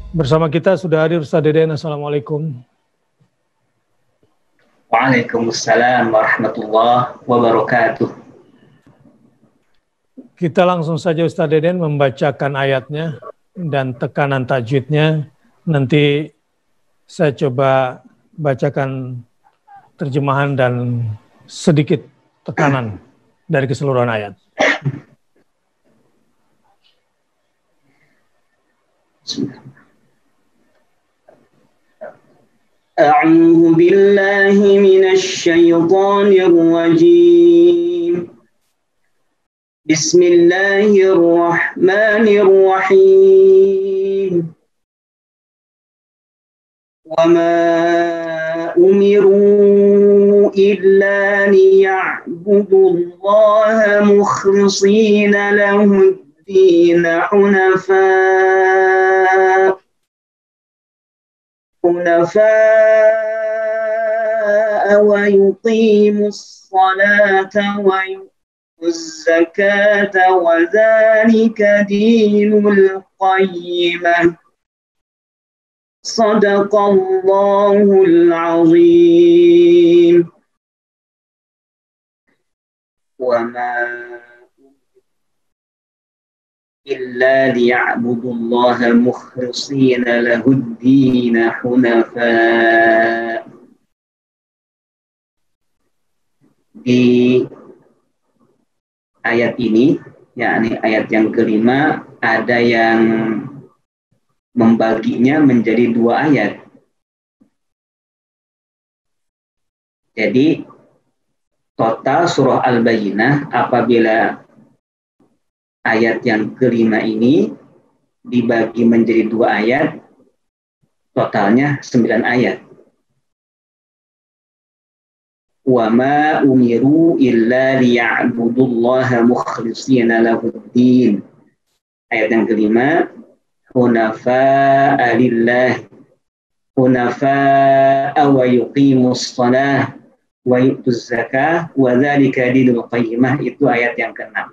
Bersama kita sudah hadir Ustaz Deden. Assalamualaikum. Waalaikumsalam warahmatullahi wabarakatuh. Kita langsung saja Ustaz Deden membacakan ayatnya dan tekanan tajwidnya. Nanti saya coba bacakan terjemahan dan sedikit tekanan dari keseluruhan ayat. أعوذ بالله من الشيطان الرجيم بسم الله الرحمن الرحيم وما أمروا إلا ليعبدوا الله مخلصين له الدين حنفاء ويقيموا الصلاة ويؤتوا الزكاة وذلك دين القيمة صدق الله العظيم وما إلا ليعبدوا الله مخلصين له الدين حنفاء. Di ayat ini, yakni ayat yang kelima, ada yang membaginya menjadi dua ayat. Jadi total surah Al-Bayyinah apabila ayat yang kelima ini dibagi menjadi dua ayat, totalnya 9 ayat. Wa ma umiru illa liya'budullaha mukhlishina lahuddin. Ayat yang kelima, hunafa'a lillah, hunafa'a wa yuqimus shalah wa yu'tuz zakah wa dzalika dinul qayyimah. Itu ayat yang ke-6.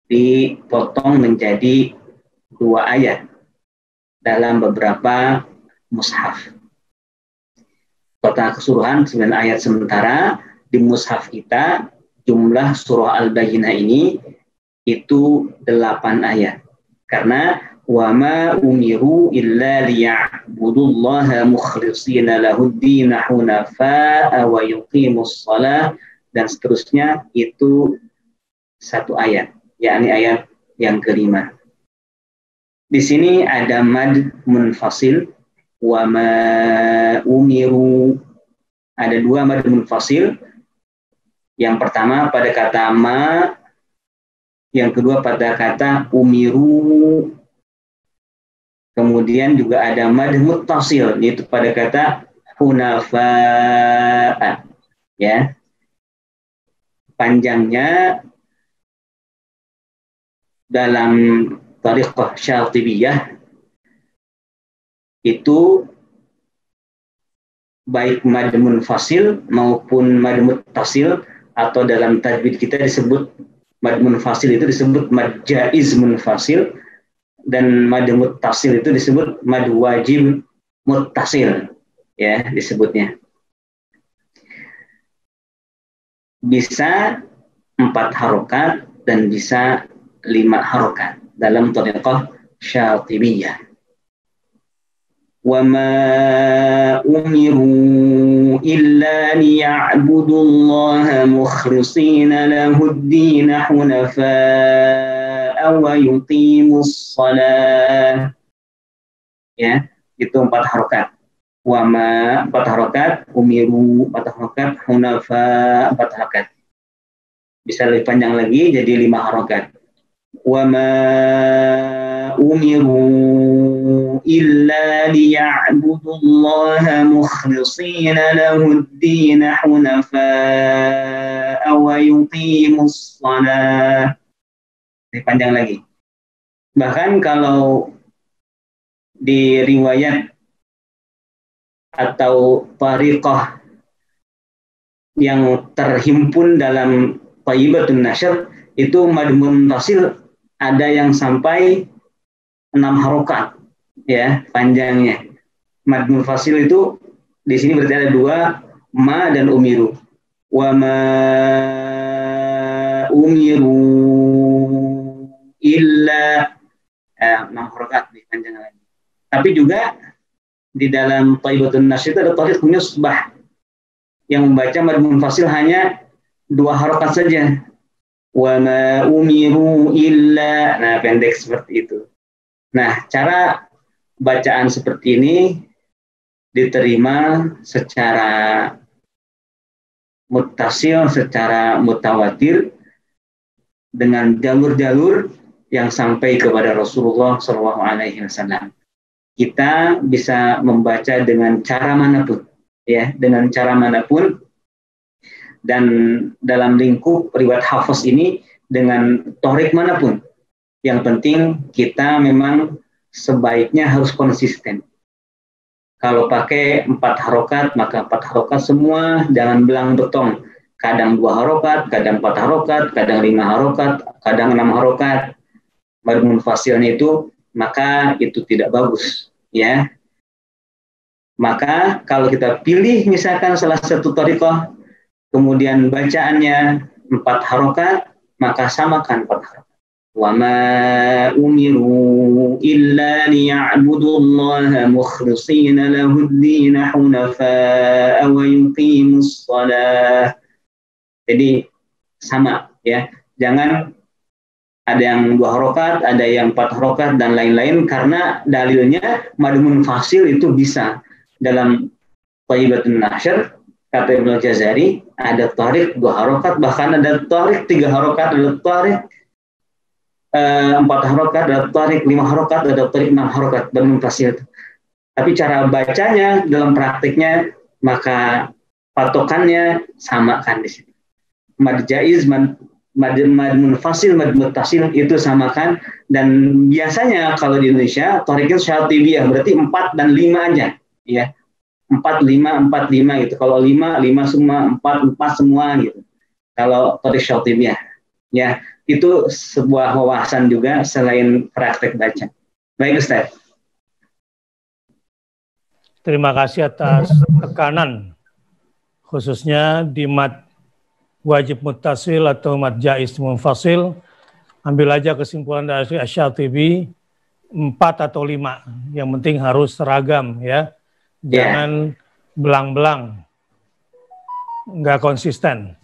Dipotong menjadi dua ayat dalam beberapa mushaf. Total keseluruhan 9 ayat, sementara di mushaf kita jumlah surah Al-Bayyinah ini itu 8 ayat. Karena wa ma umiru illa liya'budullaha mukhlishina lahuddin hunafa'a wa yuqimus shalah dan seterusnya, itu 1 ayat, yakni ayat yang kelima. Di sini ada mad munfasil, wa ma umiru. Ada 2 mad munfasil. Yang pertama pada kata ma, yang kedua pada kata umiru. Kemudian juga ada mad muttasil, yaitu pada kata hunafa'a. Ya. Panjangnya dalam Thariqah Syatibiyah itu baik mad munfasil maupun mad muttasil, atau dalam tajwid kita disebut mad munfasil itu disebut mad jaiz munfasil, dan mad muttasil itu disebut mad wajib muttasil, ya disebutnya. Bisa 4 harokat dan bisa 5 harokat dalam Thariqah Syatibiyah. Wa ma umiru illa liya'budullaha mukhlishina lahuddin hunafa'a wa yuqimus shalah. Ya, itu 4 harokat. Wa ma 4 harokat, umiru 4 harokat, hunafa 4 harokat. Bisa lebih panjang lagi jadi 5 harokat. Wa ma umiru illa liya'budullaha mukhlishina lahuddin hunafa'a wa yuqimus shalah. Lebih panjang lagi. Bahkan kalau di riwayat atau tariqah yang terhimpun dalam Thayyibatun Nashr, itu mad munfasil ada yang sampai 6 harokat, ya, panjangnya. Mad munfasil itu di sini berarti ada dua, ma dan umiru. Wa ma umiru illa 6 harakat dipanjang lagi. Tapi juga di dalam Thaibatun Nasy itu ada tariq nyusbah yang membaca mad munfasil hanya 2 harakat saja. Wa ma umiru illa, nah pendek seperti itu. Nah, cara bacaan seperti ini diterima secara muttasil, secara mutawatir dengan jalur-jalur yang sampai kepada Rasulullah SAW. Kita bisa membaca dengan cara manapun, ya, dengan cara manapun, dan dalam lingkup riwayat hafaz ini dengan torik manapun. Yang penting kita memang sebaiknya harus konsisten. Kalau pakai 4 harokat, maka 4 harokat semua, jangan belang betong. Kadang 2 harokat, kadang 4 harokat, kadang 5 harokat, kadang 6 harokat. Mad munfasilnya itu, maka itu tidak bagus, ya. Maka kalau kita pilih misalkan salah satu thariqah, kemudian bacaannya 4 harokat, maka samakan 4 harokat. وَمَا أُمِرُوا إِلَّا لِيَعْبُدُوا اللَّهَ مُخْلِصِينَ لَهُ الدِّينَ حُنَفَاءَ وَيُقِيمُوا الصَّلَاةَ. Jadi sama, ya. Jangan ada yang 2 harokat, ada yang 4 harokat dan lain-lain, karena dalilnya mad munfasil itu bisa. Dalam Thaibatun Nasy kata Ibnu Jazari ada tariq 2 harokat, bahkan ada tariq 3 harokat, ada tariq 4 harokat, ada tarik 5 harokat, ada tarik 6 harokat dan munfasil. Tapi cara bacanya dalam praktiknya, maka patokannya samakan di sini. Mad jaiz, mad munfasil, mad muttasil itu samakan. Dan biasanya kalau di Indonesia tariknya syatibiyah, berarti 4 dan 5 aja, ya. 4 5 4 5 gitu. Kalau 5 semua, 4 semua gitu. Kalau tarik syatibiyah, ya. Itu sebuah wawasan juga selain praktek baca. Baik, Ustaz. Terima kasih atas tekanan, khususnya di mad wajib muttasil atau mad jaiz munfasil. Ambil aja kesimpulan dari Asy-Syatibi 4 atau 5. Yang penting harus seragam, ya. Jangan belang-belang, nggak konsisten.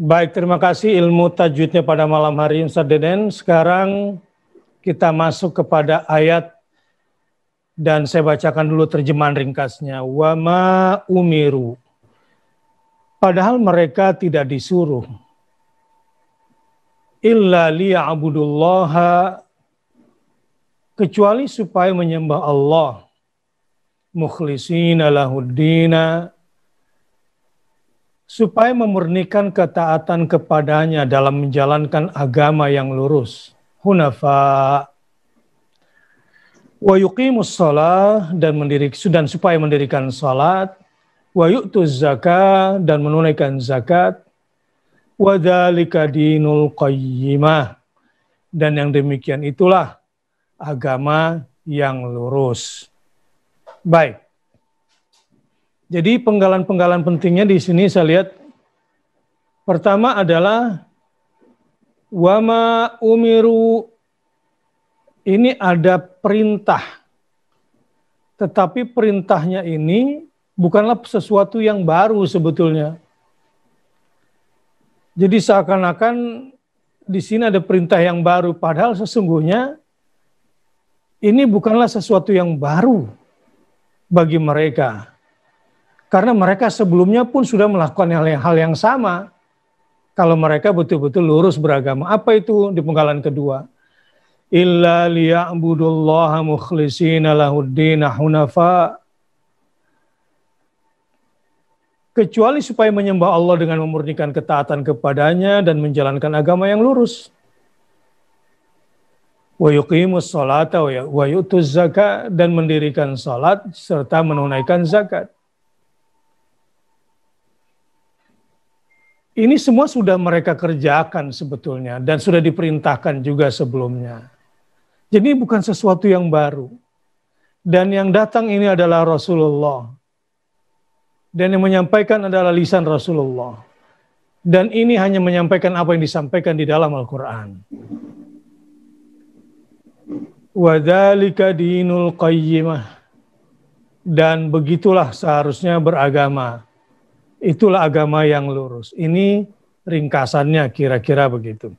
Baik, terima kasih ilmu tajwidnya pada malam hari ini, Ustaz Deden. Sekarang kita masuk kepada ayat dan saya bacakan dulu terjemahan ringkasnya. Wa ma umiru. Padahal mereka tidak disuruh. Illa liya'budullaha, kecuali supaya menyembah Allah. Mukhlisina lahuddina, supaya memurnikan ketaatan kepadanya dalam menjalankan agama yang lurus. Hunafa. Wa yuqimus shalah, dan supaya mendirikan salat. Wa yu'tuz zakah, dan menunaikan zakat. Wa dzalika dinul qayyimah, dan yang demikian itulah agama yang lurus. Baik. Jadi penggalan-penggalan pentingnya di sini saya lihat pertama adalah wama umiru, ini ada perintah. Tetapi perintahnya ini bukanlah sesuatu yang baru sebetulnya. Jadi seakan-akan di sini ada perintah yang baru, padahal sesungguhnya ini bukanlah sesuatu yang baru bagi mereka. Karena mereka sebelumnya pun sudah melakukan hal yang sama. Kalau mereka betul-betul lurus beragama. Apa itu di penggalan kedua? Illa liya'budullaha mukhlishina lahuddina hunafa. Kecuali supaya menyembah Allah dengan memurnikan ketaatan kepadanya dan menjalankan agama yang lurus. Wa yuqimus sholata wa yu'tuz zakah, dan mendirikan salat serta menunaikan zakat. Ini semua sudah mereka kerjakan sebetulnya dan sudah diperintahkan juga sebelumnya. Jadi bukan sesuatu yang baru. Dan yang datang ini adalah Rasulullah. Dan yang menyampaikan adalah lisan Rasulullah. Dan ini hanya menyampaikan apa yang disampaikan di dalam Al-Quran. Wadzalika dinul qayyimah. Dan begitulah seharusnya beragama. Itulah agama yang lurus. Ini ringkasannya kira-kira begitu.